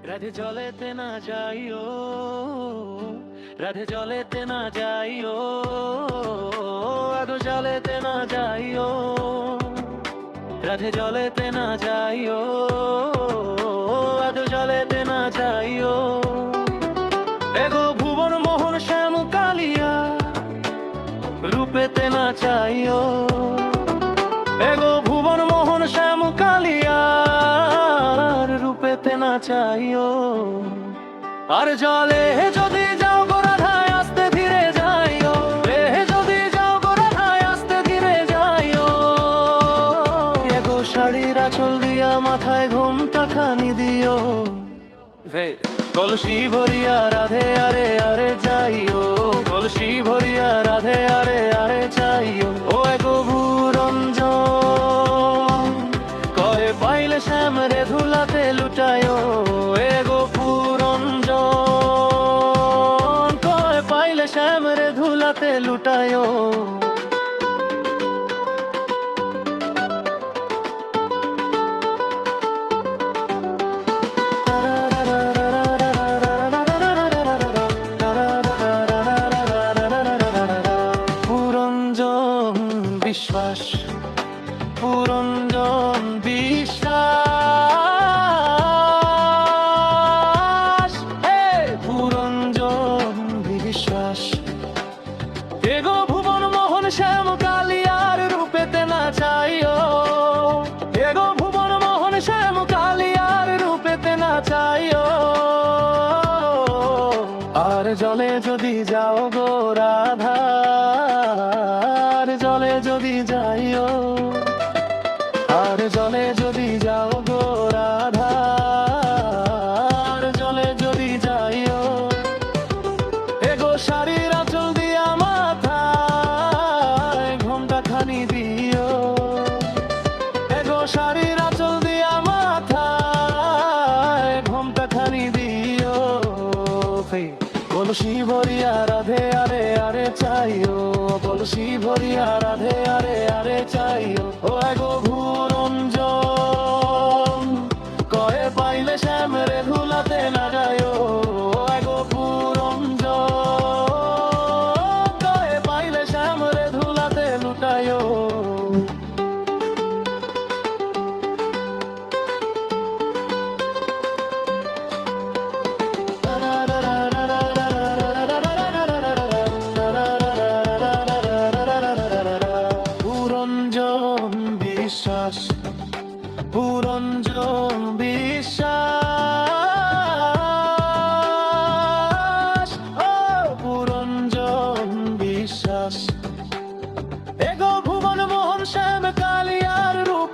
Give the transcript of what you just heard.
রাধে জলেতে না যাইও, রাধে জলেতে না যাইও, আদো জলেতে না যাইও, রাধে জলেতে না যাইও, আদো জলেতে না যাইও। এগো ভুবন মোহন শ্যাম কালিয়া রূপেতে না চাইও, এগো ভুবন মোহন শ্যাম কালিয়া রূপেতে না চাইও। আর জলে যদি যাও গো রাধায় আস্তে ধীরে যাইও, যদি যাও গো রাধায় আস্তে ধীরে যাইও। এগো শাড়ির আঁচল দিয়া মাথায় ঘোমটা খানি দিও, কলসি ভরিয়া রাধে আরে আরে যাইও, কলসি ভরিয়া রাধে আরে আরে যাইও। ও এগো ভুরঞ্জন কয়ে পাইলে শ্যাম রে ধুলাতে লুটায়ো, এগো ভুরঞ্জন কয়ে পাইলে শ্যাম রে ধুলাতে লুটায়ো। বিশ্বাস পুরঞ্জন বিশ্বাস, হে পুরঞ্জন বিশ্বাস। এগো ভুবন মোহন শ্যাম কালিয়ার রূপেতে না চাইও, এগো ভুবন মোহন শ্যাম কালিয়ার রূপেতে না চাইও। আর জলে যদি যাও গো রাধা, আর জলে যদি যাইও, আর জলে যদি যাও গো রাধা, আর জলে যদি যাইও। এগো শাড়ির আঁচল দিয়া মাথায় ঘোমটা খানি দিও, এগো শাড়ির আঁচল দিয়া মাথায় ঘোমটা খানি দিও। কলসি ভরিয়া রাধে আরে আরে চাইও, কলসি ভরিয়া রাধে আরে আরে চাইও। ও এগো ভুরঞ্জন কয়ে পাইলে শ্যাম রে ধুলাতে না যাইও, ও এগো ভুরঞ্জন কয়ে পাইলে শ্যাম রে ধুলাতে লুটায়ো। পুরঞ্জন বিশ্বাস পুরঞ্জন বিশ্বাস, ও পুরঞ্জন বিশ্বাস। এগো ভুবন মোহন শ্যাম কালিয়ার রূপ